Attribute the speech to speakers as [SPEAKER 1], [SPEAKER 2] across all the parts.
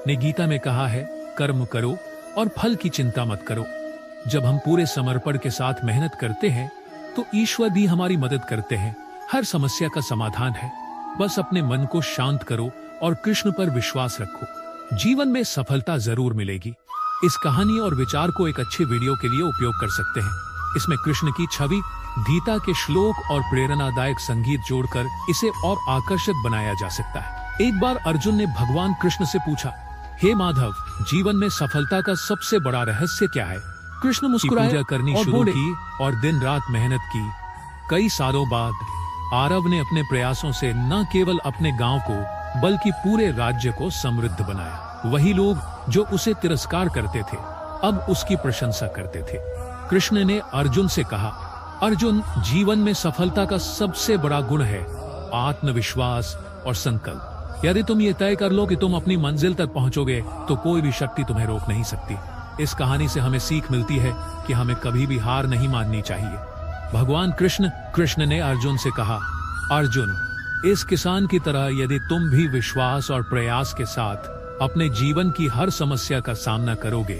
[SPEAKER 1] ने गीता में कहा है, कर्म करो और फल की चिंता मत करो। जब हम पूरे समर्पण के साथ मेहनत करते हैं तो ईश्वर भी हमारी मदद करते हैं। हर समस्या का समाधान है। बस अपने मन को शांत करो और कृष्ण पर विश्वास रखो। जीवन में सफलता जरूर मिलेगी। इस कहानी और विचार को एक अच्छे वीडियो के लिए उपयोग कर सकते हैं। इसमें कृष्ण की छवि, गीता के श्लोक और प्रेरणादायक संगीत जोड़कर इसे और आकर्षक बनाया जा सकता है। एक बार अर्जुन ने भगवान कृष्ण से पूछा, हे माधव, जीवन में सफलता का सबसे बड़ा रहस्य क्या है? कृष्ण मुस्कुराए, पूजा करनी शुरू की और दिन रात मेहनत की। कई सालों बाद आरव ने अपने प्रयासों से न केवल अपने गांव को बल्कि पूरे राज्य को समृद्ध बनाया। वही लोग जो उसे तिरस्कार करते थे अब उसकी प्रशंसा करते थे। कृष्ण ने अर्जुन से कहा, अर्जुन, जीवन में सफलता का सबसे बड़ा गुण है आत्मविश्वास और संकल्प। यदि तुम ये तय कर लो कि तुम अपनी मंजिल तक पहुंचोगे तो कोई भी शक्ति तुम्हें रोक नहीं सकती। इस कहानी से हमें सीख मिलती है कि हमें कभी भी हार नहीं माननी चाहिए। भगवान कृष्ण ने अर्जुन से कहा, अर्जुन, इस किसान की तरह यदि तुम भी विश्वास और प्रयास के साथ अपने जीवन की हर समस्या का सामना करोगे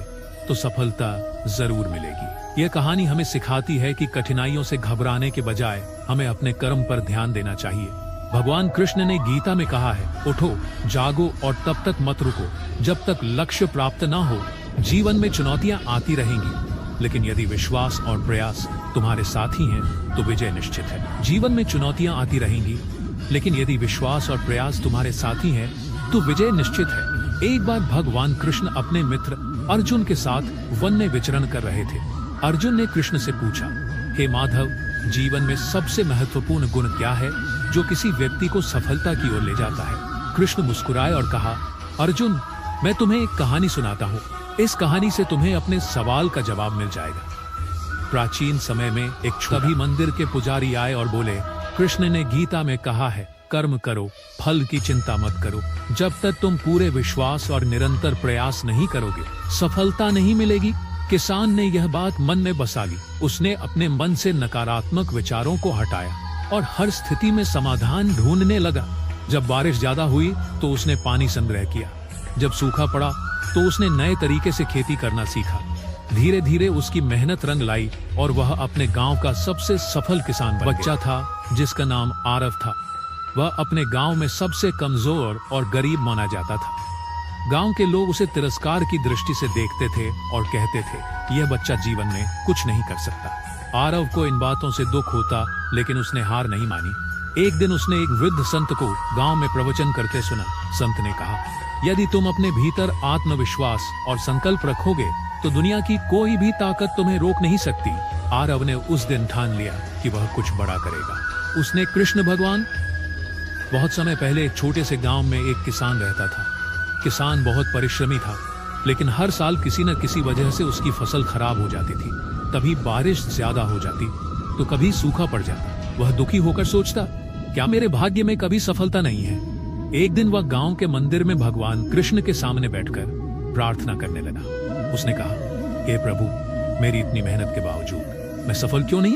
[SPEAKER 1] तो सफलता जरूर मिलेगी। यह कहानी हमें सिखाती है कि कठिनाइयों से घबराने के बजाय हमें अपने कर्म पर ध्यान देना चाहिए। भगवान कृष्ण ने गीता में कहा है, उठो, जागो और तब तक मत रुको जब तक लक्ष्य प्राप्त ना हो। जीवन में चुनौतियां आती रहेंगी, लेकिन यदि विश्वास और प्रयास तुम्हारे साथ ही हैं तो विजय निश्चित है। जीवन में चुनौतियां आती रहेंगी, लेकिन यदि विश्वास और प्रयास तुम्हारे साथ ही हैं तो विजय निश्चित है। एक बार भगवान कृष्ण अपने मित्र अर्जुन के साथ वन में विचरण कर रहे थे। अर्जुन ने कृष्ण से पूछा, हे माधव, जीवन में सबसे महत्वपूर्ण गुण क्या है जो किसी व्यक्ति को सफलता की ओर ले जाता है? कृष्ण मुस्कुराए और कहा, अर्जुन, मैं तुम्हें एक कहानी सुनाता हूँ। इस कहानी से तुम्हें अपने सवाल का जवाब मिल जाएगा। प्राचीन समय में एक तभी मंदिर के पुजारी आए और बोले, कृष्ण ने गीता में कहा है, कर्म करो, फल की चिंता मत करो। जब तक तुम पूरे विश्वास और निरंतर प्रयास नहीं करोगे सफलता नहीं मिलेगी। किसान ने यह बात मन में बसा ली। उसने अपने मन से नकारात्मक विचारों को हटाया और हर स्थिति में समाधान ढूंढने लगा। जब बारिश ज्यादा हुई तो उसने पानी संग्रह किया। जब सूखा पड़ा तो उसने नए तरीके से खेती करना सीखा। धीरे धीरे उसकी मेहनत रंग लाई और वह अपने गांव का सबसे सफल किसान बन गया। बच्चा था जिसका नाम आरव था। वह अपने गांव में सबसे कमजोर और गरीब माना जाता था। गांव के लोग उसे तिरस्कार की दृष्टि से देखते थे और कहते थे, यह बच्चा जीवन में कुछ नहीं कर सकता। आरव को इन बातों से दुख होता, लेकिन उसने हार नहीं मानी। एक दिन उसने एक वृद्ध संत को गांव में प्रवचन करते सुना। संत ने कहा, यदि तुम अपने भीतर आत्मविश्वास और संकल्प रखोगे तो दुनिया की कोई भी ताकत तुम्हें रोक नहीं सकती। आरव ने उस दिन ठान लिया कि वह कुछ बड़ा करेगा। उसने कृष्ण भगवान। बहुत समय पहले एक छोटे से गांव में एक किसान रहता था। किसान बहुत परिश्रमी था, लेकिन हर साल किसी न किसी वजह से उसकी फसल खराब हो जाती थी। कभी बारिश ज्यादा हो जाती तो कभी सूखा पड़ जाता। वह दुखी होकर सोचता, क्या मेरे भाग्य में कभी सफलता नहीं है? एक दिन वह गांव के मंदिर में भगवान कृष्ण के सामने बैठकर प्रार्थना करने लगा। उसने कहा, हे प्रभु, मेरी इतनी मेहनत के बावजूद मैं सफल क्यों नहीं